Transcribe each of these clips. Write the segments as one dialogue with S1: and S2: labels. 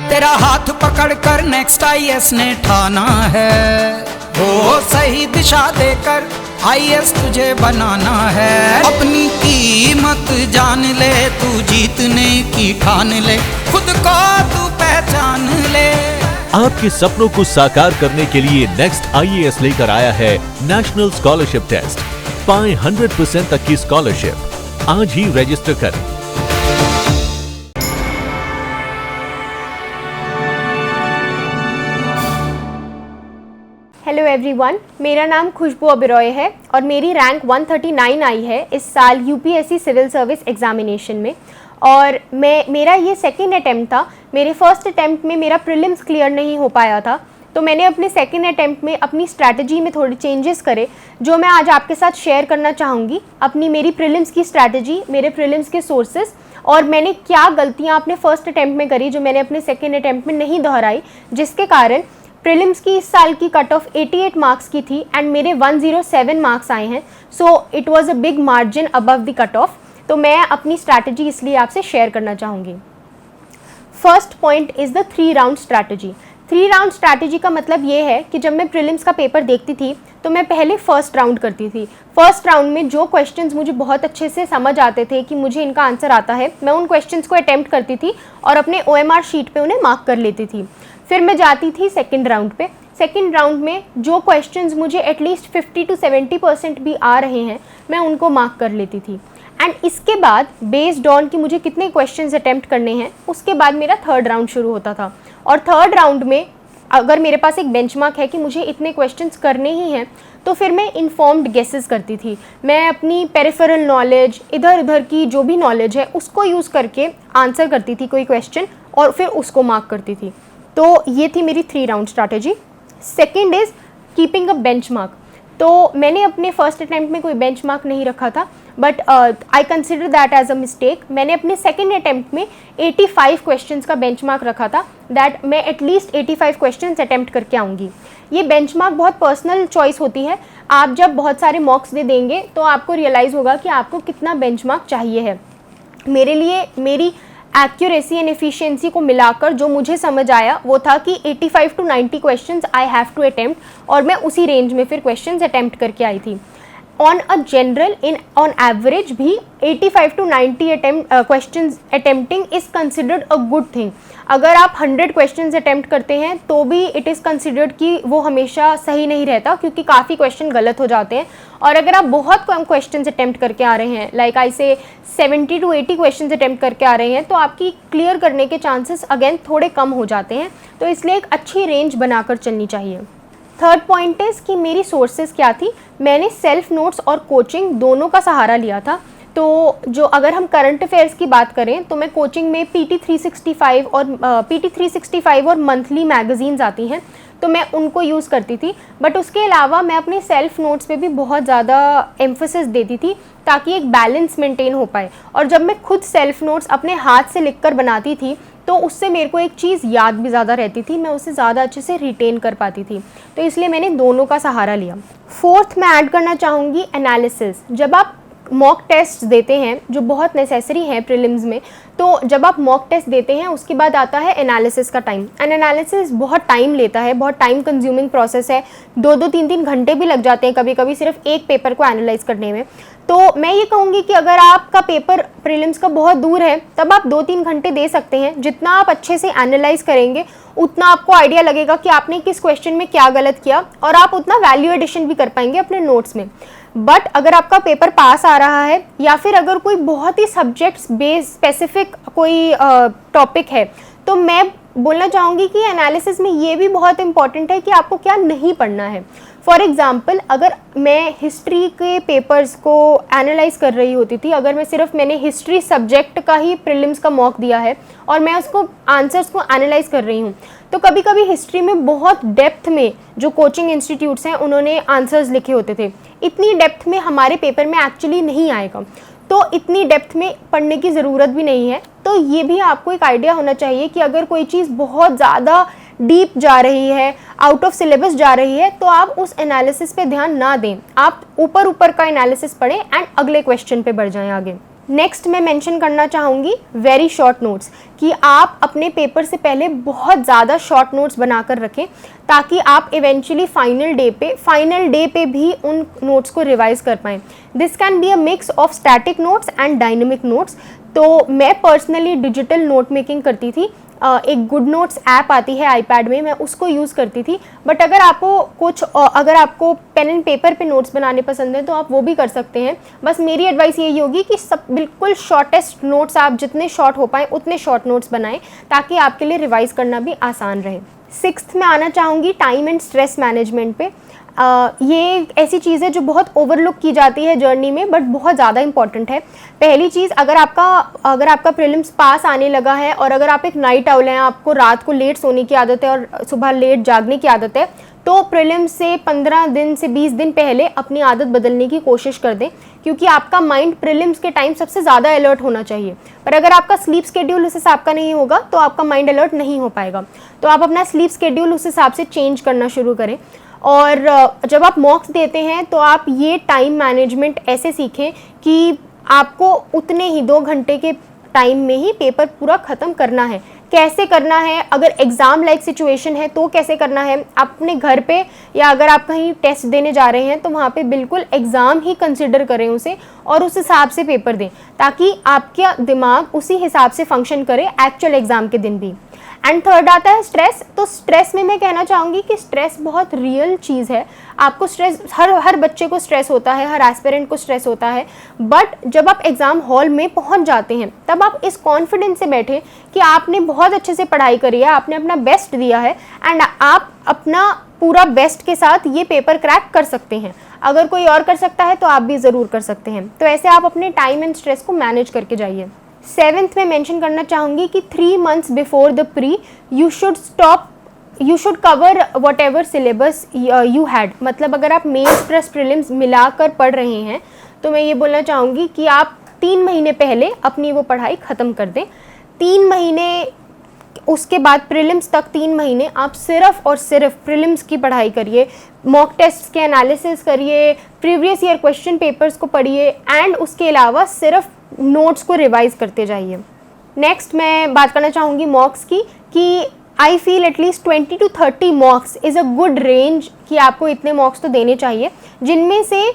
S1: तेरा हाथ पकड़कर नेक्स्ट आईएएस ने ठाना है, वो सही दिशा देकर आईएएस तुझे बनाना है। अपनी कीमत जान ले, तू जीतने की ठान ले, खुद को तू पहचान ले।
S2: आपके सपनों को साकार करने के लिए नेक्स्ट आईएएस लेकर आया है नेशनल स्कॉलरशिप टेस्ट। पाएं 100% तक की स्कॉलरशिप। आज ही रजिस्टर करें।
S3: हेलो एवरीवन, मेरा नाम खुशबू ओबेरॉय है और मेरी रैंक 139 आई है इस साल यूपीएससी सिविल सर्विस एग्जामिनेशन में। और मेरा ये सेकेंड अटैम्प्ट था। मेरे फर्स्ट अटैम्प्ट में मेरा प्रीलिम्स क्लियर नहीं हो पाया था, तो मैंने अपने सेकेंड अटैम्प्ट में अपनी स्ट्रैटेजी में थोड़े चेंजेस करे, जो मैं आज आपके साथ शेयर करना चाहूँगी। मेरी प्रीलिम्स की स्ट्रैटेजी, मेरे प्रीलिम्स के सोर्सेस और मैंने क्या गलतियाँ अपने फर्स्ट अटैम्प्ट में करी जो मैंने अपने सेकेंड अटैम्प्ट में नहीं दोहराई, जिसके कारण प्रीलिम्स की इस साल की कट ऑफ 88 मार्क्स की थी एंड मेरे 107 मार्क्स आए हैं। So it was a big margin above the cut off. तो मैं अपनी स्ट्रैटेजी इसलिए आपसे शेयर करना चाहूँगी। First point is the 3 round strategy. 3 round strategy का मतलब ये है कि जब मैं प्रीलिम्स का पेपर देखती थी तो मैं पहले फर्स्ट राउंड करती थी। फर्स्ट राउंड में जो क्वेश्चंस मुझे बहुत अच्छे से समझ आते थे कि मुझे इनका आंसर आता है, मैं उन क्वेश्चंस को अटेम्प्ट करती थी और अपने OMR शीट पे उन्हें मार्क कर लेती थी। फिर मैं जाती थी सेकेंड राउंड पे। सेकेंड राउंड में जो क्वेश्चंस मुझे एटलीस्ट 50 to 70% भी आ रहे हैं, मैं उनको मार्क कर लेती थी। एंड इसके बाद बेस्ड ऑन कि मुझे कितने क्वेश्चंस अटेम्प्ट करने हैं, उसके बाद मेरा थर्ड राउंड शुरू होता था। और थर्ड राउंड में अगर मेरे पास एक बेंचमार्क है कि मुझे इतने क्वेश्चंस करने ही हैं, तो फिर मैं इन्फॉर्म्ड गेसेस करती थी। मैं अपनी पेरिफेरल नॉलेज, इधर उधर की जो भी नॉलेज है उसको यूज़ करके आंसर करती थी कोई क्वेश्चन और फिर उसको मार्क करती थी। तो ये थी मेरी 3 round strategy. Second is keeping a benchmark. तो मैंने अपने फर्स्ट अटैम्प्ट में कोई बेंचमार्क नहीं रखा था, but I consider that as a mistake. मैंने अपने सेकेंड अटैम्प्ट में 85 क्वेश्चंस का बेंचमार्क रखा था, दैट मैं एटलीस्ट 85 क्वेश्चंस अटैम्प्ट करके आऊँगी। ये बेंचमार्क बहुत पर्सनल चॉइस होती है। आप जब बहुत सारे मॉक्स दे देंगे तो आपको रियलाइज़ होगा कि आपको कितना बेंचमार्क चाहिए है। मेरे लिए मेरी एक्यूरेसी एंड एफिशिएंसी को मिलाकर जो मुझे समझ आया वो था कि 85 to 90 questions I have to attempt, और मैं उसी रेंज में फिर क्वेश्चंस अटेम्प्ट करके आई थी। On a general on average भी 85 to 90 questions attempting is considered a good thing. अगर आप 100 क्वेश्चंस अटेम्प्ट करते हैं तो भी इट इज़ कंसिडर्ड कि वो हमेशा सही नहीं रहता, क्योंकि काफ़ी क्वेश्चन गलत हो जाते हैं। और अगर आप बहुत कम क्वेश्चंस अटेम्प्ट करके आ रहे हैं, लाइक आई से 70 to 80 क्वेश्चंस अटेम्प्ट करके आ रहे हैं, तो आपकी क्लियर करने के चांसेस अगेन थोड़े कम हो जाते हैं। तो इसलिए एक अच्छी रेंज बनाकर चलनी चाहिए। थर्ड पॉइंट इज़ कि मेरी सोर्सेज क्या थी। मैंने सेल्फ नोट्स और कोचिंग दोनों का सहारा लिया था। तो जो अगर हम करंट अफेयर्स की बात करें तो मैं कोचिंग में PT365 और मंथली मैगजीन्स आती हैं, तो मैं उनको यूज़ करती थी। बट उसके अलावा मैं अपने सेल्फ नोट्स पे भी बहुत ज़्यादा एम्फोसिस देती थी ताकि एक बैलेंस मेंटेन हो पाए। और जब मैं खुद सेल्फ नोट्स अपने हाथ से लिखकर बनाती थी तो उससे मेरे को एक चीज़ याद भी ज़्यादा रहती थी, मैं उसे ज़्यादा अच्छे से रिटेन कर पाती थी। तो इसलिए मैंने दोनों का सहारा लिया। फोर्थ मैं ऐड करना चाहूँगी एनालिसिस। जब आप मॉक टेस्ट देते हैं जो बहुत नेसेसरी हैं प्रीलिम्स में, तो जब आप मॉक टेस्ट देते हैं उसके बाद आता है एनालिसिस का टाइम। एंड एनालिसिस बहुत टाइम लेता है, बहुत टाइम कंज्यूमिंग प्रोसेस है। 2-2, 3-3 घंटे भी लग जाते हैं कभी कभी सिर्फ एक पेपर को एनालाइज करने में। तो मैं ये कहूँगी कि अगर आपका पेपर प्रीलिम्स का बहुत दूर है तब आप 2-3 घंटे दे सकते हैं। जितना आप अच्छे से एनालाइज करेंगे उतना आपको आइडिया लगेगा कि आपने किस क्वेश्चन में क्या गलत किया, और आप उतना वैल्यू एडिशन भी कर पाएंगे अपने नोट्स में। बट अगर आपका पेपर पास आ रहा है या फिर अगर कोई बहुत ही सब्जेक्ट्स बेस्ड स्पेसिफिक कोई टॉपिक है, तो मैं बोलना चाहूँगी कि एनालिसिस में ये भी बहुत इंपॉर्टेंट है कि आपको क्या नहीं पढ़ना है। फॉर एग्जाम्पल, अगर मैं हिस्ट्री के पेपर्स को एनालाइज कर रही होती थी, अगर मैंने हिस्ट्री सब्जेक्ट का ही प्रीलिम्स का मॉक दिया है और मैं उसको आंसर्स को एनालाइज कर रही हूँ, तो कभी कभी हिस्ट्री में बहुत डेप्थ में जो कोचिंग इंस्टीट्यूट्स हैं उन्होंने आंसर्स लिखे होते थे। इतनी डेप्थ में हमारे पेपर में एक्चुअली नहीं आएगा, तो इतनी डेप्थ में पढ़ने की ज़रूरत भी नहीं है। तो ये भी आपको एक आइडिया होना चाहिए कि अगर कोई चीज़ बहुत ज़्यादा डीप जा रही है, आउट ऑफ सिलेबस जा रही है, तो आप उस एनालिसिस पे ध्यान ना दें। आप ऊपर ऊपर का एनालिसिस पढ़ें एंड अगले क्वेश्चन पे बढ़ जाएं आगे। नेक्स्ट मैं मेंशन करना चाहूँगी वेरी शॉर्ट नोट्स, कि आप अपने पेपर से पहले बहुत ज़्यादा शॉर्ट नोट्स बनाकर रखें ताकि आप इवेंचुअली फाइनल डे पे भी उन नोट्स को रिवाइज कर पाएँ। This can be a mix of static notes and dynamic notes. तो मैं पर्सनली डिजिटल नोट मेकिंग करती थी, एक गुड नोट्स ऐप आती है आईपैड में, मैं उसको यूज़ करती थी। बट अगर आपको पेन एंड पेपर पे नोट्स बनाने पसंद है तो आप वो भी कर सकते हैं। बस मेरी एडवाइस यही होगी कि सब बिल्कुल शॉर्टेस्ट नोट्स, आप जितने शॉर्ट हो पाए उतने शॉर्ट नोट्स बनाएं ताकि आपके लिए रिवाइज करना भी आसान रहे। सिक्स्थ में आना चाहूँगी टाइम एंड स्ट्रेस मैनेजमेंट पे। ये ऐसी चीज़ है जो बहुत ओवरलुक की जाती है जर्नी में, बट बहुत ज़्यादा इंपॉर्टेंट है। पहली चीज़, अगर आपका प्रीलिम्स पास आने लगा है और अगर आप एक नाइट आउल हैं, आपको रात को लेट सोने की आदत है और सुबह लेट जागने की आदत है, तो प्रीलिम्स से 15 दिन से 20 दिन पहले अपनी आदत बदलने की कोशिश कर दें, क्योंकि आपका माइंड प्रीलिम्स के टाइम सबसे ज़्यादा अलर्ट होना चाहिए। पर अगर आपका स्लीप स्केड्यूल उस हिसाब का नहीं होगा तो आपका माइंड अलर्ट नहीं हो पाएगा। तो आप अपना स्लीप स्केड्यूल उस हिसाब से चेंज करना शुरू करें। और जब आप मॉक्स देते हैं तो आप ये टाइम मैनेजमेंट ऐसे सीखें कि आपको उतने ही 2 घंटे के टाइम में ही पेपर पूरा ख़त्म करना है। कैसे करना है, अगर एग्ज़ाम लाइक सिचुएशन है तो कैसे करना है, अपने घर पे या अगर आप कहीं टेस्ट देने जा रहे हैं तो वहाँ पे बिल्कुल एग्ज़ाम ही कंसिडर करें उसे और उस हिसाब से पेपर दें, ताकि आपका दिमाग उसी हिसाब से फंक्शन करे एक्चुअल एग्ज़ाम के दिन भी। एंड थर्ड आता है स्ट्रेस। तो स्ट्रेस में मैं कहना चाहूँगी कि स्ट्रेस बहुत रियल चीज़ है। आपको स्ट्रेस, हर बच्चे को स्ट्रेस होता है, हर एस्पिरेंट को स्ट्रेस होता है। बट जब आप एग्ज़ाम हॉल में पहुँच जाते हैं तब आप इस कॉन्फिडेंस से बैठे कि आपने बहुत अच्छे से पढ़ाई करी है, आपने अपना बेस्ट दिया है एंड आप अपना पूरा बेस्ट के साथ ये पेपर क्रैक कर सकते हैं। अगर कोई और कर सकता है तो आप भी ज़रूर कर सकते हैं। तो ऐसे आप अपने टाइम एंड स्ट्रेस को मैनेज करके जाइए। 7th में मेंशन करना चाहूँगी कि 3 months before the pre you should cover what ever syllabus you had. मतलब अगर आप मेंस प्लस प्रीलिम्स मिलाकर पढ़ रहे हैं तो मैं ये बोलना चाहूँगी कि आप 3 महीने पहले अपनी वो पढ़ाई ख़त्म कर दें। 3 महीने उसके बाद प्रीलिम्स तक 3 महीने आप सिर्फ और सिर्फ प्रीलिम्स की पढ़ाई करिए, मॉक टेस्ट के एनालिसिस करिए, प्रीवियस ईयर क्वेश्चन पेपर्स को पढ़िए एंड उसके अलावा सिर्फ नोट्स को रिवाइज करते जाइए। नेक्स्ट मैं बात करना चाहूँगी मॉक्स की, कि I feel at least 20 to 30 मॉक्स is a good range, कि आपको इतने मॉक्स तो देने चाहिए, जिनमें से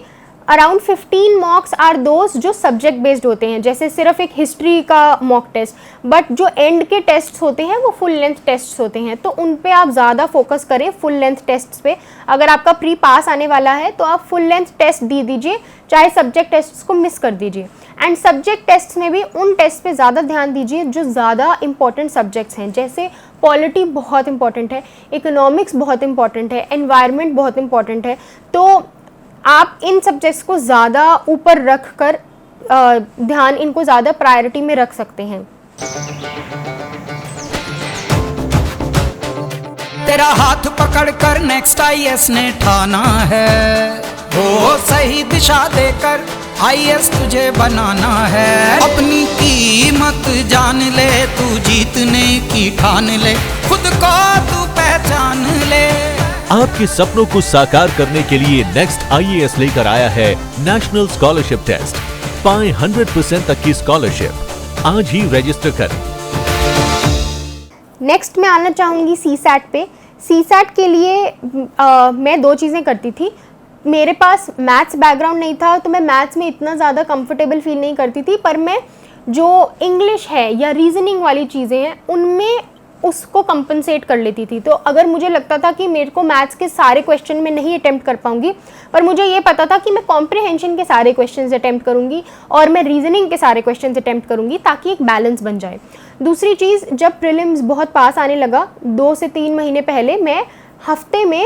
S3: अराउंड 15 मॉक्स आर दोज जो सब्जेक्ट बेस्ड होते हैं, जैसे सिर्फ एक हिस्ट्री का मॉक टेस्ट। बट जो एंड के टेस्ट्स होते हैं वो फुल लेंथ टेस्ट्स होते हैं, तो उन पे आप ज़्यादा फोकस करें, फुल लेंथ टेस्ट्स पे। अगर आपका प्री पास आने वाला है तो आप फुल लेंथ टेस्ट दे दीजिए, चाहे सब्जेक्ट टेस्ट्स को मिस कर दीजिए। एंड सब्जेक्ट टेस्ट्स में भी उन टेस्ट पे ज़्यादा ध्यान दीजिए जो ज़्यादा इंपॉर्टेंट सब्जेक्ट्स हैं, जैसे पॉलिटी बहुत इंपॉर्टेंट है, इकोनॉमिक्स बहुत इंपॉर्टेंट है, एनवायरनमेंट बहुत इंपॉर्टेंट है। तो आप इन सब्जेक्ट्स को ज़्यादा ऊपर रख कर ध्यान इनको ज़्यादा प्रायोरिटी में रख सकते हैं।
S1: तेरा हाथ पकड़कर नेक्स्ट आईएएस ने ठाना है, वो सही दिशा देकर आईएएस तुझे बनाना है। अपनी कीमत जान ले, तू जीतने की ठान ले, खुद को तू पहचान ले।
S2: आपके सपनों को साकार करने के लिए नेक्स्ट आईएएस लेकर आया है नेशनल स्कॉलरशिप टेस्ट। पाएं 100% तक की स्कॉलरशिप। आज ही रजिस्टर करें।
S3: नेक्स्ट मैं आना चाहूँगी सीसैट पे। सीसैट के लिए मैं 2 चीज़ें करती थी। मेरे पास मैथ्स बैकग्राउंड नहीं था तो मैं मैथ्स में इतना ज़्यादा कंफर्टेबल फील नहीं करती थी, पर मैं जो इंग्लिश है या रीजनिंग वाली चीज़ें हैं उनमें उसको कंपनसेट कर लेती थी। तो अगर मुझे लगता था कि मेरे को मैथ्स के सारे क्वेश्चन में नहीं अटेम्प्ट कर पाऊंगी, पर मुझे ये पता था कि मैं कॉम्प्रिहेंशन के सारे क्वेश्चंस अटेम्प्ट करूंगी और मैं रीजनिंग के सारे क्वेश्चंस अटेम्प्ट करूंगी, ताकि एक बैलेंस बन जाए। दूसरी चीज़, जब प्रीलिम्स बहुत पास आने लगा 2 से 3 महीने पहले, मैं हफ्ते में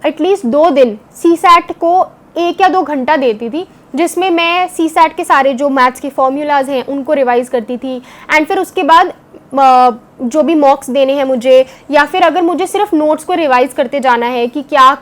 S3: एटलीस्ट 2 दिन सीसैट को 1 या 2 घंटा देती थी, जिसमें मैं सीसैट के सारे जो मैथ्स के फॉर्मूलाज हैं उनको रिवाइज़ करती थी। एंड फिर उसके बाद जो भी मॉक्स देने हैं मुझे, या फिर अगर मुझे सिर्फ नोट्स को रिवाइज़ करते जाना है कि क्या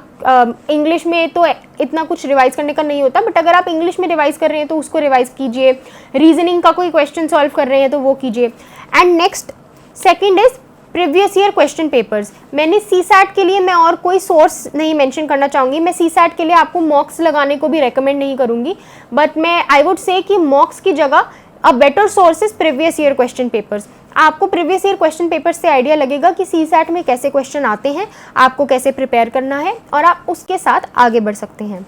S3: इंग्लिश में तो इतना कुछ रिवाइज़ करने का नहीं होता, बट अगर आप इंग्लिश में रिवाइज़ कर रहे हैं तो उसको रिवाइज़ कीजिए, रीजनिंग का कोई क्वेश्चन सॉल्व कर रहे हैं तो वो कीजिए। And next second is previous year question papers. मैंने सीसैट के लिए मैं और कोई सोर्स नहीं मेंशन करना चाहूँगी। मैं सीसैट के लिए आपको मॉक्स लगाने को भी रेकमेंड नहीं करूँगी, बट मैं आई वुड से कि मॉक्स की जगह a better source is previous year question papers. आपको प्रीवियस ईयर क्वेश्चन पेपर से आइडिया लगेगा कि सीसैट में कैसे क्वेश्चन आते हैं, आपको कैसे प्रिपेयर करना है, और आप उसके साथ आगे बढ़ सकते हैं।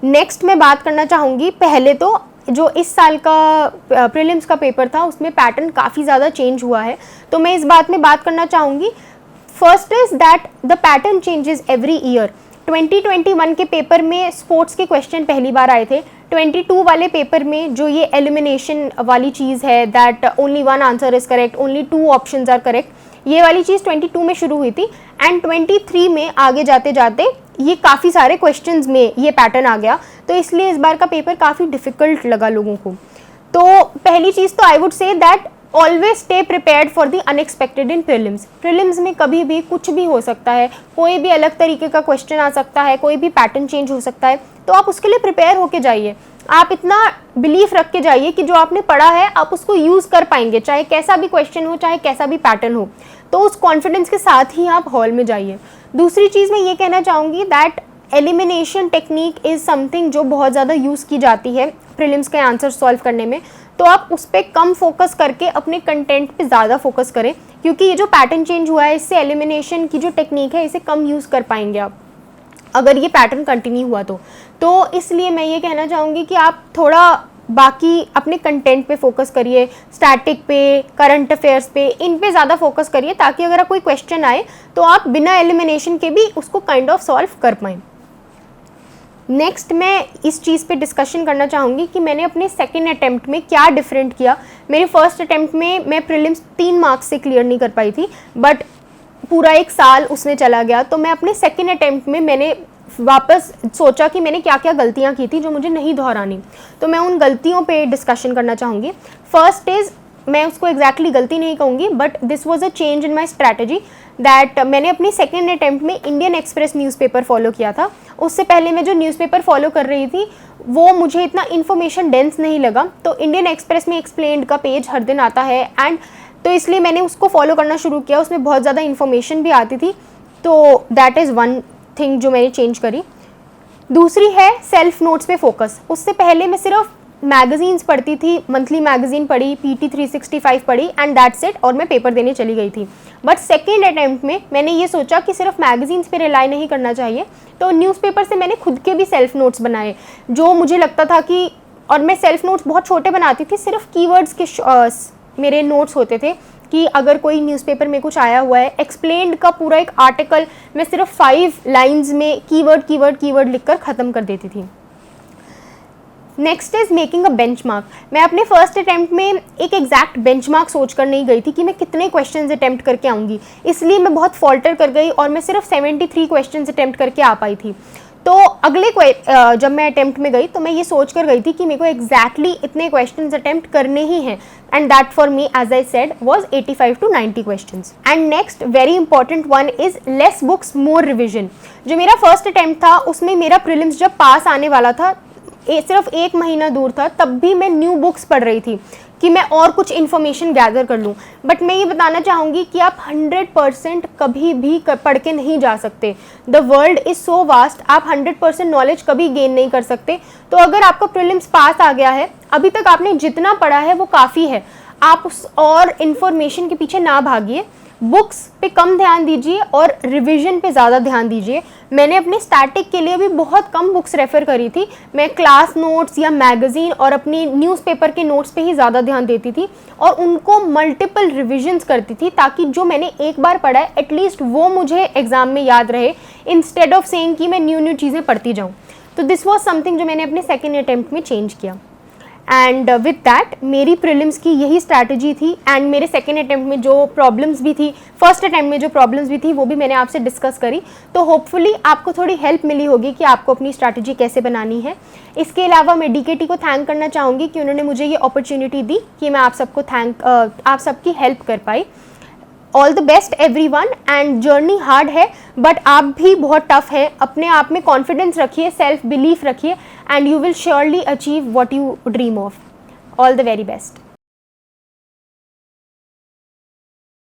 S3: नेक्स्ट मैं बात करना चाहूँगी, पहले तो जो इस साल का प्रीलिम्स का पेपर था उसमें पैटर्न काफ़ी ज़्यादा चेंज हुआ है, तो मैं इस बात में बात करना चाहूँगी। First is that the pattern changes every year. 2021 के पेपर में स्पोर्ट्स के क्वेश्चन पहली बार आए थे। 22 वाले पेपर में जो ये एलिमिनेशन वाली चीज़ है, that only one answer is correct, only 2 options are correct, ये वाली चीज़ 22 में शुरू हुई थी, एंड 23 में आगे जाते जाते ये काफ़ी सारे क्वेश्चंस में ये पैटर्न आ गया, तो इसलिए इस बार का पेपर काफ़ी डिफ़िकल्ट लगा लोगों को। तो पहली चीज़ तो I would say that always stay prepared for the unexpected in prelims. Prelims में कभी भी कुछ भी हो सकता है, कोई भी अलग तरीके का क्वेश्चन आ सकता है, कोई भी पैटर्न चेंज हो सकता है, तो आप उसके लिए प्रिपेयर होके जाइए। आप इतना बिलीफ रख के जाइए कि जो आपने पढ़ा है आप उसको यूज़ कर पाएंगे, चाहे कैसा भी क्वेश्चन हो, चाहे कैसा भी पैटर्न हो, तो उस कॉन्फिडेंस के साथ ही आप हॉल में जाइए। दूसरी चीज़ मैं ये कहना चाहूँगी that elimination technique is something जो बहुत ज़्यादा यूज़ की जाती है प्रीलिम्स के आंसर सॉल्व करने में, तो आप उस पर कम फोकस करके अपने कंटेंट पे ज़्यादा फोकस करें, क्योंकि ये जो पैटर्न चेंज हुआ है इससे एलिमिनेशन की जो टेक्निक है इसे कम यूज़ कर पाएंगे आप, अगर ये पैटर्न कंटिन्यू हुआ तो इसलिए मैं ये कहना चाहूँगी कि आप थोड़ा बाकी अपने कंटेंट पे फोकस करिए, स्टैटिक पे, करंट अफेयर्स पे, इन पे ज़्यादा फोकस करिए, ताकि अगर कोई क्वेश्चन आए तो आप बिना एलिमिनेशन के भी उसको काइंड ऑफ सॉल्व कर पाएँ। नेक्स्ट मैं इस चीज़ पे डिस्कशन करना चाहूँगी कि मैंने अपने सेकेंड अटैम्प्ट में क्या डिफरेंट किया। मेरे फर्स्ट अटैम्प्ट में मैं प्रीलिम्स 3 मार्क्स से क्लियर नहीं कर पाई थी, बट पूरा 1 साल उसमें चला गया, तो मैं अपने सेकेंड अटैम्प्ट में मैंने वापस सोचा कि मैंने क्या क्या गलतियाँ की थी जो मुझे नहीं दोहरानी, तो मैं उन गलतियों पे डिस्कशन करना चाहूँगी। फर्स्ट इज़, मैं उसको एग्जैक्टली गलती नहीं कहूँगी, but this was a change in my strategy that मैंने अपनी सेकेंड अटैम्प्ट में इंडियन एक्सप्रेस न्यूज़पेपर फॉलो किया था। उससे पहले मैं जो न्यूज़पेपर फॉलो कर रही थी वो मुझे इतना इन्फॉर्मेशन डेंस नहीं लगा, तो इंडियन एक्सप्रेस में एक्सप्लेन्ड का पेज हर दिन आता है, एंड तो इसलिए मैंने उसको फॉलो करना शुरू किया। उसमें बहुत ज़्यादा इन्फॉर्मेशन भी आती थी, तो दैट इज़ वन थिंग जो मैंने चेंज करी। दूसरी है सेल्फ नोट्स पे फोकस। उससे पहले मैं सिर्फ मैगजीन्स पढ़ती थी, मंथली मैगजीन पढ़ी, PT 365 पढ़ी, एंड दैट्स इट, और मैं पेपर देने चली गई थी। बट सेकेंड अटैम्प्ट में मैंने ये सोचा कि सिर्फ मैगजीन्स पे रिलाई नहीं करना चाहिए, तो न्यूज़पेपर से मैंने खुद के भी सेल्फ नोट्स बनाए, जो मुझे लगता था कि, और मैं सेल्फ नोट्स बहुत छोटे बनाती थी, सिर्फ कीवर्ड्स के मेरे नोट्स होते थे कि अगर कोई न्यूज़पेपर में कुछ आया हुआ है, एक्सप्लेन्ड का पूरा एक आर्टिकल मैं सिर्फ 5 लाइन्स में कीवर्ड लिखकर ख़त्म कर देती थी। Next is making a benchmark. मैं अपने फर्स्ट अटैम्प्ट में एक एग्जैक्ट बेंचमार्क सोच कर नहीं गई थी कि मैं कितने क्वेश्चंस अटैम्प्ट करके आऊँगी, इसलिए मैं बहुत फॉल्टर कर गई और मैं सिर्फ 73 क्वेश्चंस अटैम्प्ट करके आ पाई थी। तो अगले जब मैं अटैम्प्ट में गई तो मैं ये सोच कर गई थी कि मेरे को एग्जैक्टली इतने क्वेश्चंस अटैम्प्ट करने ही हैं, and that for me as I said was 85 to 90 questions. And next very important one is less books more revision. जो मेरा फर्स्ट अटैम्प्ट था उसमें मेरा प्रीलिम्स जब पास आने वाला था, सिर्फ 1 महीना दूर था, तब भी मैं न्यू बुक्स पढ़ रही थी कि मैं और कुछ इन्फॉर्मेशन गैदर कर लूँ। बट मैं ये बताना चाहूँगी कि आप 100% कभी भी पढ़ के नहीं जा सकते। The world is so vast, आप 100% नॉलेज कभी गेन नहीं कर सकते। तो अगर आपका प्रीलिम्स पास आ गया है, अभी तक आपने जितना पढ़ा है वो काफ़ी है, आप उस और इन्फॉर्मेशन के पीछे ना भागिए, बुक्स पे कम ध्यान दीजिए और रिवीजन पे ज़्यादा ध्यान दीजिए। मैंने अपने स्टैटिक के लिए भी बहुत कम बुक्स रेफ़र करी थी, मैं क्लास नोट्स या मैगज़ीन और अपनी न्यूज़पेपर के नोट्स पे ही ज़्यादा ध्यान देती थी और उनको मल्टीपल रिविजन्स करती थी, ताकि जो मैंने एक बार पढ़ा है एटलीस्ट वो मुझे एग्ज़ाम में याद रहे, इंस्टेड ऑफ सेइंग कि मैं न्यू चीज़ें पढ़ती जाऊँ। तो दिस वॉज समथिंग जो मैंने अपने सेकेंड अटैम्प्ट में चेंज किया। एंड विद दैट मेरी प्रीलिम्स की यही स्ट्रैटेजी थी, एंड मेरे सेकेंड अटैम्प्ट में जो प्रॉब्लम्स भी थी, फर्स्ट अटैम्प्ट में जो प्रॉब्लम्स भी थी, वो भी मैंने आपसे डिस्कस करी। तो होपफुली आपको थोड़ी हेल्प मिली होगी कि आपको अपनी स्ट्रैटेजी कैसे बनानी है। इसके अलावा मैं DKT को थैंक करना चाहूँगी कि उन्होंने मुझे ये अपॉर्चुनिटी दी कि मैं आप सबकी हेल्प कर पाई। All the best everyone, and journey hard है बट आप भी बहुत टफ है। अपने आप में कॉन्फिडेंस रखिए, सेल्फ बिलीफ रखिए, and you will surely achieve what you dream of. All the very best.